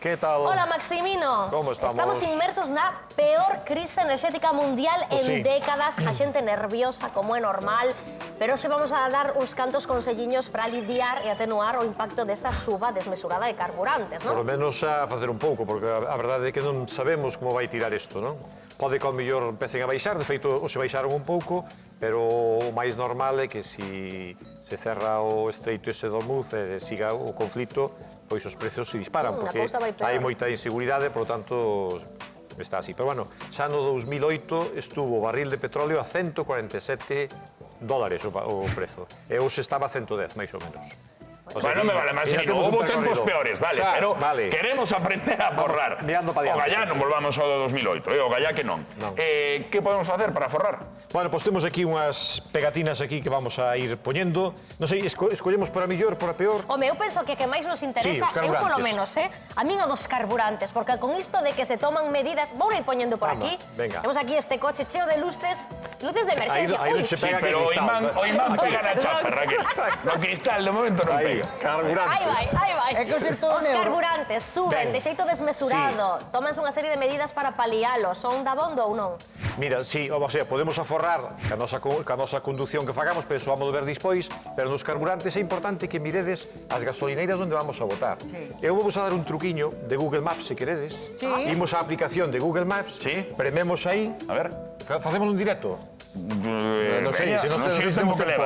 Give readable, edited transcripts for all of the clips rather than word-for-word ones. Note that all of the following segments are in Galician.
Que tal? Hola, Maximino. Como estamos? Estamos inmersos na peor crise enerxética mundial en décadas. A xente nerviosa, como é normal. Pero hoxe vamos a dar uns cantos conselliños para aliviar e atenuar o impacto desa suba desmesurada de carburantes, non? Por lo menos a facer un pouco, porque a verdade é que non sabemos como vai tirar isto, non? Pode que ao mellor empecen a baixar, de feito, hoxe baixaron un pouco, pero o máis normal é que se cerra o estreito ese do Hormuz e siga o conflito, pois os precios se disparan, porque hai moita inseguridade, por lo tanto, está así. Pero, bueno, xa no 2008 estuvo o barril de petróleo a $147 o prezo. E hoxe estaba a 110, máis ou menos. Bueno, me vale más dinero. Hubo tiempos peores, vale, pero queremos aprender a forrar. Mirando para o gallá non volvamos ao de 2008, o gallá que non. Que podemos facer para forrar? Bueno, pois temos aquí unhas pegatinas aquí que vamos a ir poñendo. Non sei, escollemos por a mellor, por a peor? Home, eu penso que máis nos interesa, eu polo menos, a min o dos carburantes, porque con isto de que se toman medidas, vou ir poñendo por aquí. Temos aquí este coche cheo de luces de emerxencia. Aí se pega que cristal. O imán pega na chapa, Raquel. No cristal, de momento non pega. Carburantes. Aí vai. Os carburantes suben de xeito desmesurado. Tómanse unha serie de medidas para palialos. Son dabondo ou non? Mira, sí, o sea, podemos aforrar ca nosa conducción que fagamos, pero iso vamos ver dispois, pero nos carburantes é importante que miredes as gasolineiras onde vamos a botar. Eu vou a dar un truquiño de Google Maps, se queredes. Imos á aplicación de Google Maps, prememos aí. A ver. Facémoslo en directo? Non sei, se non temos tempo.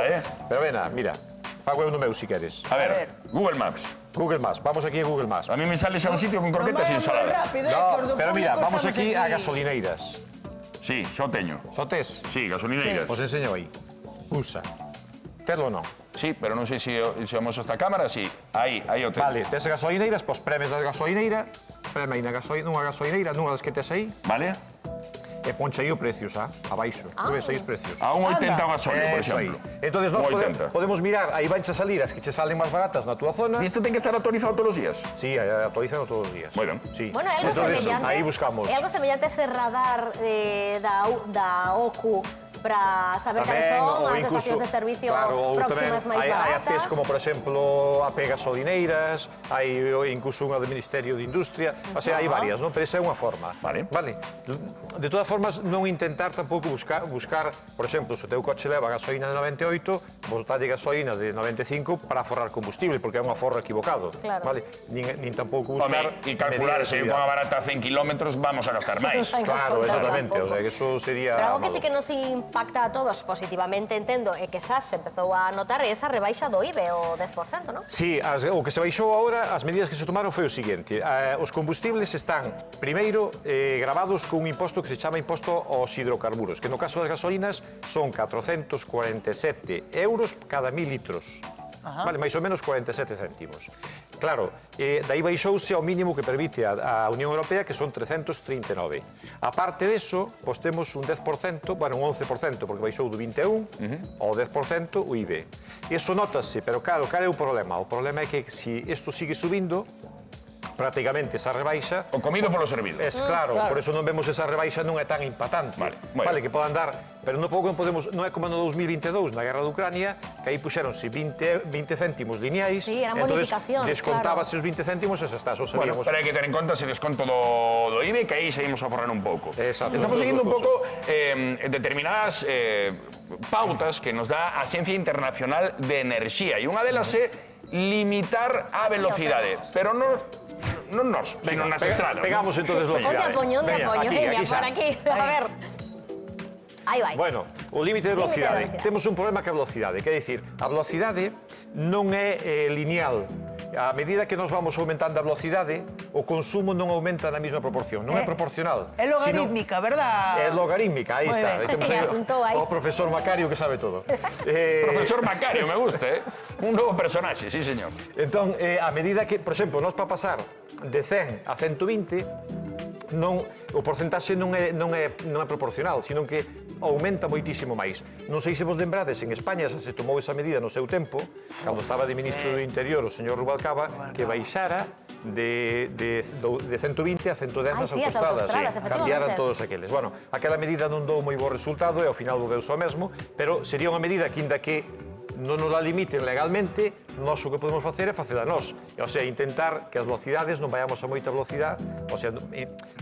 Pero vena, mira. Fago eu no meu, si queres. A ver, Google Maps. Google Maps, vamos aquí a Google Maps. A mí me sales a un sitio con croquetas e ensalada. No, pero mira, vamos aquí a gasolineiras. Sí, xo teño. Xo tes? Sí, gasolineiras. Os enseño aí. Pulsa. Terlo non? Sí, pero non sei se vamos esta cámara, sí. Aí o tes. Vale, tes gasolineiras, pois premes da gasolineira, preme aí nunha gasolineira, nunha das que tes aí. Vale. E poncha aí o precio, xa, abaixo. Tu ves aí os precios. A 1,80 o gasóleo, por exemplo. Entón, nós podemos mirar, aí vanche a salir as que che salen máis baratas na túa zona. E isto ten que estar actualizado todos os días? Sí, actualizado todos os días. Moi ben. Bueno, é algo semellante. Aí buscamos. É algo semellante ese radar da OCU para saber cales son as estacións de servicio próximas máis baratas. Hai APs como, por exemplo, AP Gasolineiras, hai incluso unha do Ministerio de Industria, o sea, hai varias, non? Pero esa é unha forma. Vale. De todas formas, non intentar tampouco buscar, por exemplo, se o teu coche leva gasolina de 98, botalle gasolina de 95 para aforrar combustible, porque é un aforro equivocado. Nin tampouco buscar... E calcular, se eu con a barata a 100 kilómetros, vamos a gastar máis. Claro, exactamente, o sea, que eso sería... Pero algo que sí que nos impacta a todos positivamente, entendo, e que xa se empezou a notar esa rebaixa do IBE, o 10%, non? Sí, o que se baixou agora, as medidas que se tomaron foi o seguinte. Os combustibles están, primeiro, gravados con un imposto que se chama imposto aos hidrocarburos, que no caso das gasolinas son 447 euros cada 1000 litros. Vale, máis ou menos 47 céntimos. Claro, dai baixouse ao mínimo que permite a Unión Europea, que son 339. A parte deso, pois temos un 10%, bueno, un 11%, porque baixou do 21 ao 10% o IBE. Iso notase, pero claro, cal é o problema? O problema é que se isto sigue subindo, prácticamente esa rebaixa... O comido polo servido. Claro, por eso non vemos esa rebaixa, non é tan impactante. Vale, que podan dar... Pero non pouco podemos... Non é como no 2022, na guerra de Ucrania, que aí puxeronse 20 céntimos lineais. Sí, eran bonificacións, descontábase os 20 céntimos e xa está, só sabíamos... Bueno, pero hai que ter en conta ese desconto do IBE, que aí seguimos a forrar un pouco. Exacto. Estamos seguindo un pouco determinadas pautas que nos dá a Axencia Internacional de Enerxía, e unha delas é limitar a velocidade. Pero non nos, sino nas estradas. Pegamos entonces velocidade. Onde apoño, por aquí. A ver. Aí vai. Bueno, o límite de velocidade. Temos un problema que a velocidade. Quer dicir, a velocidade non é lineal. A medida que nos vamos aumentando a velocidade, o consumo non aumenta na mesma proporción. Non é proporcional. É logarítmica, verdad? É logarítmica, aí está. Temos o profesor Macario que sabe todo. Profesor Macario, me gusta, un novo personaxe, sí, señor. Entón, a medida que, por exemplo, nós para pasar de 100 a 120, o porcentaxe non é proporcional, sino que aumenta moitísimo máis. Non sei se vos lembrades, en España se tomou esa medida no seu tempo, cando estaba de ministro do Interior o señor Rubalcaba, que baixara de 120 a 110 nas autostradas. Cambiaran todos aqueles. Bueno, aquela medida non dou moi bo resultado e ao final volveuse ao mesmo, pero sería unha medida que, non nos la limiten legalmente, nós o que podemos facer é facela nós. O sea, intentar que as velocidades non vayamos a moita velocidade, o sea,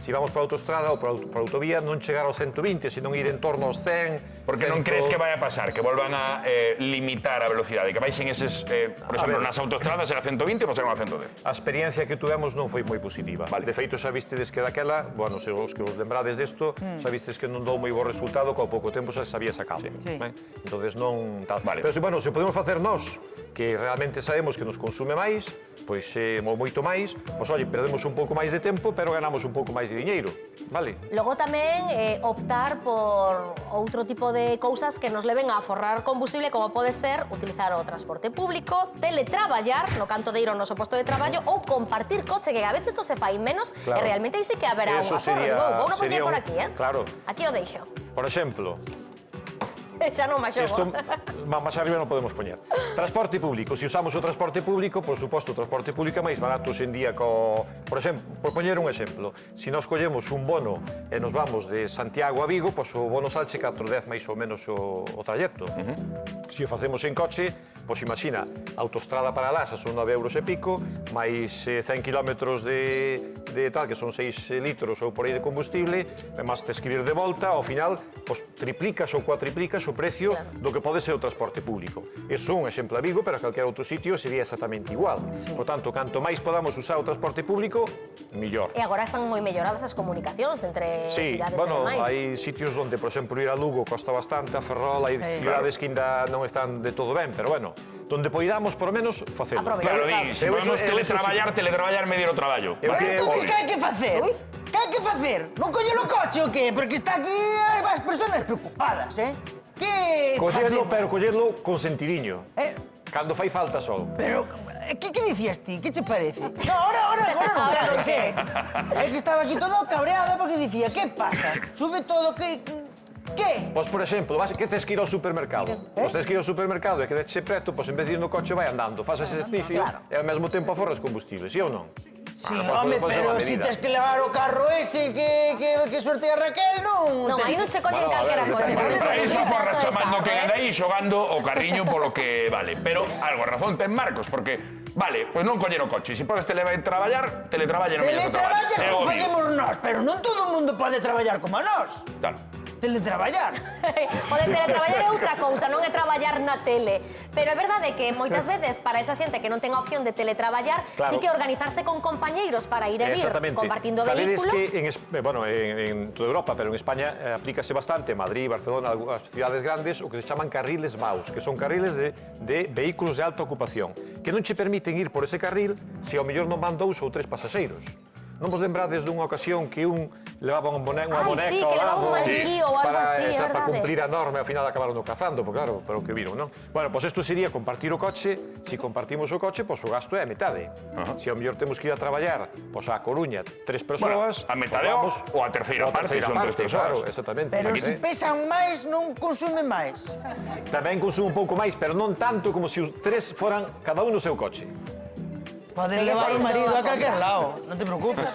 se vamos para a autostrada ou para a autovía, non chegar aos 120, senón ir en torno aos 100. Porque non crees que vai a pasar, que volvan a limitar a velocidade, que baixen eses, por exemplo, nas autostradas era 120 e pasaron a 110. A experiencia que tuvemos non foi moi positiva. Vale. De feito, xa vistedes que daquela, bueno, se os que os lembrades desto, xa vistedes que non dou moi bo resultado, que ao pouco tempo xa se había sacado. Sí. Entonces non tal. Vale. Pero, bueno, se podemos facer nós, que realmente sabemos que nos consume máis, pois moito máis, pois, oye, perdemos un pouco máis de tempo, pero ganamos un pouco máis de diñeiro, vale? Logo tamén optar por outro tipo de cousas que nos leven a aforrar combustible, como pode ser utilizar o transporte público, teletraballar no canto de ir ao noso posto de traballo ou compartir coche, que a veces isto se fai menos e realmente aí sí que haberá un Eso aforro. sería- Digo, vou non poñer sería por un- aquí, Claro. Aquí o deixo. Por exemplo, Xa non máis isto xogo. máis arriba non podemos poñer. Transporte público. Se usamos o transporte público, por suposto, o transporte público é máis barato hoxe en día por exemplo, por poñer un exemplo, se nós collemos un bono e nos vamos de Santiago a Vigo, pois o bono salche 4,10 máis ou menos o trayecto. Se o facemos en coche, pois imagina, autostrada para lá, xa son 9 euros e pico, máis 100 kilómetros de tal, que son 6 litros ou por aí de combustible, e máis tes que ir de volta, ao final, pois triplicas ou cuatriplicas o precio do que pode ser o transporte público. Eso é un exemplo a Vigo, pero a calquer outro sitio sería exactamente igual. Por tanto, canto máis podamos usar o transporte público, millor. E agora están moi melloradas as comunicacións entre Sí, cidades bueno, e demais. hai sitios onde, por exemplo, ir a Lugo costa bastante, a Ferrol, hai cidades que ainda non están de todo ben, pero bueno, donde poidamos, por lo menos, facelo. Aproveitar. Claro, di, se podemos teletraballar, medir o traballo. Eu Vale. que- Entonces, Obvio. que hai que facer? Que hai que facer? Non coller o coche o qué? Porque está aquí hai as persoas preocupadas, Que Collerlo, facemos? pero collerlo con sentidiño. Eh, Cando fai falta só. Pero, que dicías ti? Que che parece? No, ahora non, claro, sé. É que estaba aquí todo cabreada porque dicía, que pasa? Sube todo, que... Pois, por exemplo, que tes que ir ao supermercado. Pois tes que ir ao supermercado e que deche preto, pois en vez de ir no coche vai andando, faz ese exercicio e ao mesmo tempo aforras combustible, sí ou non? Sí, Bueno, home, pois é unha pero si medida. tes que levar o carro ese que sortea Raquel, non... Non, aí non che collen Bueno, a calquera ver, coche. pero porque Aí che está collen un pedazo de chamando que carro, anda aí xogando o carriño polo que vale. Pero algo razón ten Marcos, porque vale, pois non coller o coche. Se podes teletraballar no medio do traballo. Teletraballas É como obvio. facemos nós, pero non todo o mundo pode traballar como a nós. Claro. Teletraballar. O de teletraballar é outra cousa, non é traballar na tele. Pero é verdade que moitas veces para esa xente que non ten a opción de teletraballar, Claro. sí que organizarse con compañeiros para ir e vir Exactamente. compartindo Sabedes vehículo. que en toda Europa, pero en España aplícase bastante, Madrid, Barcelona, as cidades grandes, o que se chaman carriles MAUs, que son carriles de vehículos de alta ocupación, que non che permiten ir por ese carril se ao mellor non van 2 ou 3 pasaxeiros. Non vos lembrades dunha ocasión que un levaba unha boneca Ai, sí, ao que levaba un lado maniquí ou algo así, é para verdade. cumplir a norma e ao final acabaron no cazando, porque claro, pero que viron, non? Bueno, pois isto sería compartir o coche. Se compartimos o coche, pois o gasto é a metade. Se ao mellor temos que ir a traballar pois a Coruña 3 persoas, a metade ou a terceira parte, son 3 persoas. claro, exactamente. Pero Aquí, se pesan máis, non consumen máis. Tamén consume un pouco máis, pero non tanto como se os 3 foran cada un no seu coche. Poden Segue levar o saindo marido a a calquer conta. lado, non te preocupes.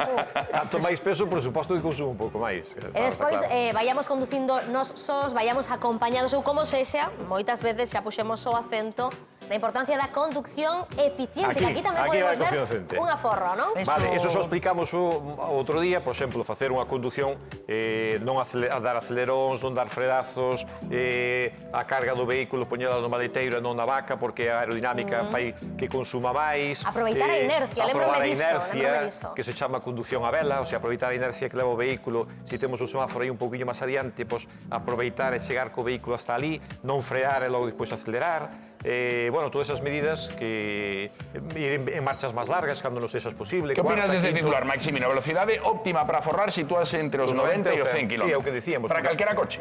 Tanto máis peso, por suposto, que consume un pouco máis. E despois vayamos conducindo nos sós, vayamos acompañados ou como sexa, moitas veces xa puxemos o acento na importancia da conducción eficiente, que aquí tamén Aquí vai podemos a conducción eficiente. ver un aforro, non? Vale, eso só explicamos o outro día, por exemplo, facer unha condución, non dar aceleróns, non dar fredazos, a carga do vehículo poñela no maleteiro e non na vaca, porque a aerodinámica fai que consuma máis. Aproveitar a inercia, aprobar lembrome a diso, inercia, lembrome diso. que se chama conducción a vela, o sea, aproveitar a inercia que leva o vehículo, se temos o semáforo aí un pouquiño máis adiante, pois aproveitar e chegar co vehículo hasta ali, non frear e logo despois acelerar. Bueno, todas esas medidas que ir en marchas máis largas cando non sexas posible. Que opinas cuarta, deste quinto. titular, Maximino? A velocidade óptima para aforrar sitúase entre os 90 e os 100 km. Sí, é o que dicíamos. Para calquera coche.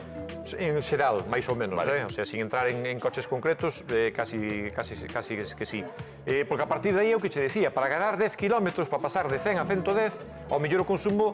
En xeral, máis ou menos, Vale. O sea, sin entrar en coches concretos, casi que sí. Porque a partir de aí é o que che decía, para ganar 10 km, para pasar de 100 a 110, ao mellor o consumo,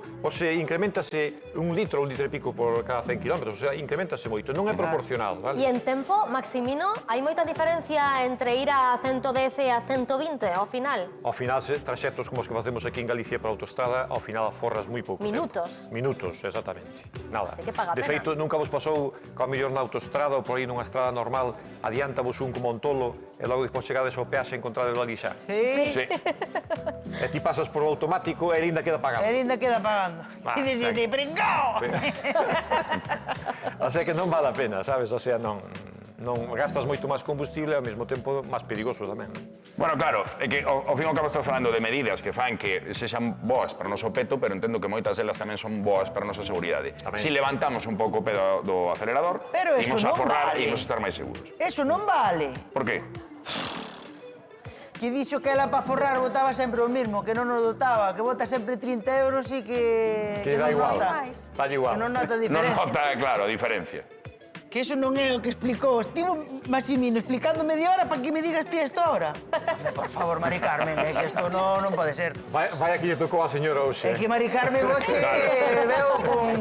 incrementase 1 litro e pico por cada 100 km, o sea, incrementase moito, non é proporcional, E vale? en tempo, Maximino, hai moita diferencia diferencia entre ir a 110 e a 120 ao final? Ao final, traxectos como os que facemos aquí en Galicia para a autostrada, ao final forras moi pouco Minutos. tempo. Minutos, exactamente. Nada. Así que paga a De pena. feito, nunca vos pasou que ao mellor na autostrada ou por aí nunha estrada normal adiántavos un como un tolo e logo despois chegades ao peaxe e encontrades ali xa. Sí. Sí. E ti pasas por o automático e ainda queda pagando. Él ainda queda pagando. Ah, Y dices, exacto. pringao. O sea que non vale a pena, sabes? O sea, non gastas moito máis combustible e ao mesmo tempo máis perigoso tamén. Bueno, claro, é que ao fin e ao cabo estás falando de medidas que fan que sexan boas para o noso peto, pero entendo que moitas delas tamén son boas para a nosa seguridade. Tamén. Si levantamos un pouco o pedo do acelerador, Pero eso imos a non forrar vale. e imos estar máis seguros. Eso non vale. Por qué? Que dixo que ela para forrar botaba sempre o mismo, que non nos dotaba, que bota sempre 30 euros e Que dá non igual. nota. Dá igual. Que non nota Non diferencia. nota, claro, a diferencia. Que eso non é o que explicou. Estivo Massimino explicando media hora para que me digas ti esto ahora. Por favor, Mari Carmen, que isto non pode ser. Vai aquí lle tocou a señora hoxe. É que Mari Carmen hoxe veo con...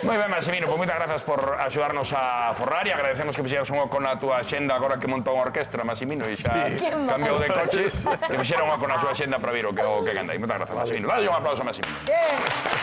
Moi ben, Massimino, pois moitas grazas por axudarnos a forrar e agradecemos que fixeras un oco na túa axenda agora que montou unha orquestra, Massimino, e xa cambiou de coches, que fixera un oco na súa axenda para vir o que candai. Moitas grazas, Massimino. Dale un aplauso a Massimino. Bien.